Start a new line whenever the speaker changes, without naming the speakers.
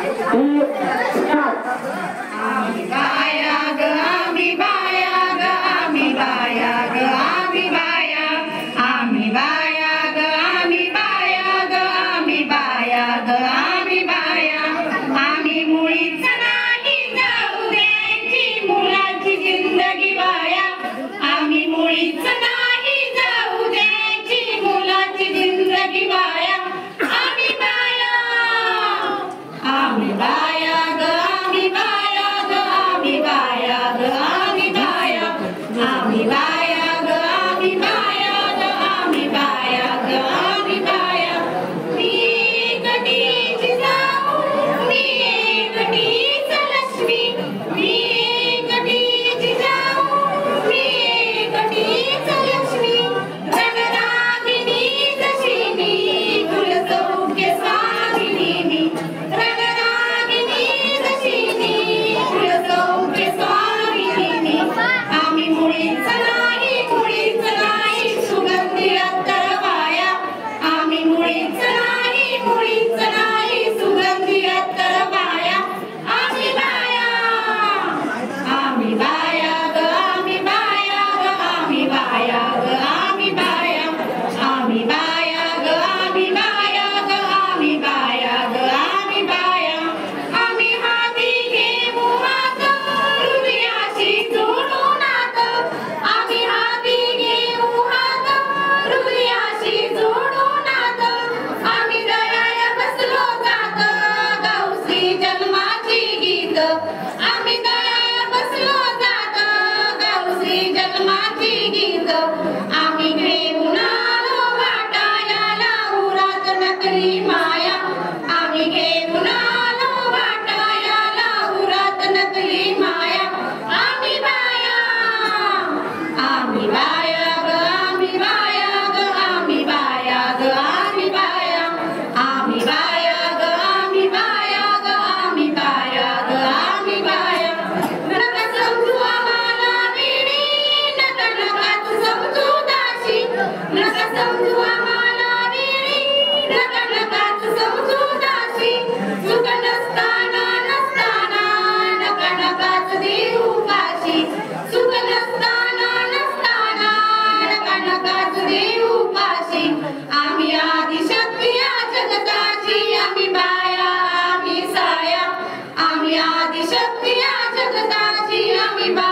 आम्ही बाया ग आम्ही बाया ग आम्ही बाया ग आम्ही बाया आम्ही बाया ग आम्ही बाया ग आम्ही बाया ग आम्ही बाया आम्ही मुळीच नाही जाऊ द्यायची मुलाची जिंदगी बाया आम्ही मुळीच नाही जाऊ द्यायची मुलाची जिंदगी बाया आम्ही बाया आम्ही बाया ग आम्ही बाया ग आम्ही बाया ग आम्ही बाया आम्ही बाया ग आम्ही बाया ग आम्ही बाया ग आम्ही बाया मी एकटीची जाऊ मी एकटीच लक्ष्मी मी एकटीची जाऊ मी एकटीच लक्ष्मी रणरागिणी जशी मी कुलसौख्य स्वामिनी मी रणरागिणी जशी मी कुलसौख्य स्वामिनी मी आम्ही मुळीच नाही सुगंधी अत्तर बाया आम्ही मुळीच नाही सुगंधी अत्तर बाया आम्ही बाया ग आम्ही बाया ग आम्ही बाया ग आम्ही बाया आम्ही बाया ग आम्ही बाया ग आम्ही बाया ग आम्ही बाया आम्ही हाती घेऊ हात हृदयाशी जोडून नात आम्ही हाती घेऊ हात हृदयाशी जोडून नात आम्ही दयाळा बसलो जात गाऊ श्री जन्माची गीत आम्ही दयाळा बसलो जात गाऊ श्री जन्माची गीत आम्ही घेऊन आलो वाटायाला उरात नकली माया आम्ही घेऊन आलो वाटायाला उरात नकली माया आम्ही बाया ग आम्ही बाया ग आम्ही बाया ग आम्ही बाया आम्ही बाया ग आम्ही बाया ग आम्ही बाया ग आम्ही बाया नका समजू आम्हाला वेडी नका तू समजू दाशी नका समजू आम्हाला वेडी नका तू समजू दाशी सुख नसताना नका देऊ पाशी सुख नसताना नका देऊ पाशी आम्ही आदिशक्ती या जगताची आम्ही बाया आम्ही साया आम्ही आदिशक्ती या जगताची आम्ही बाया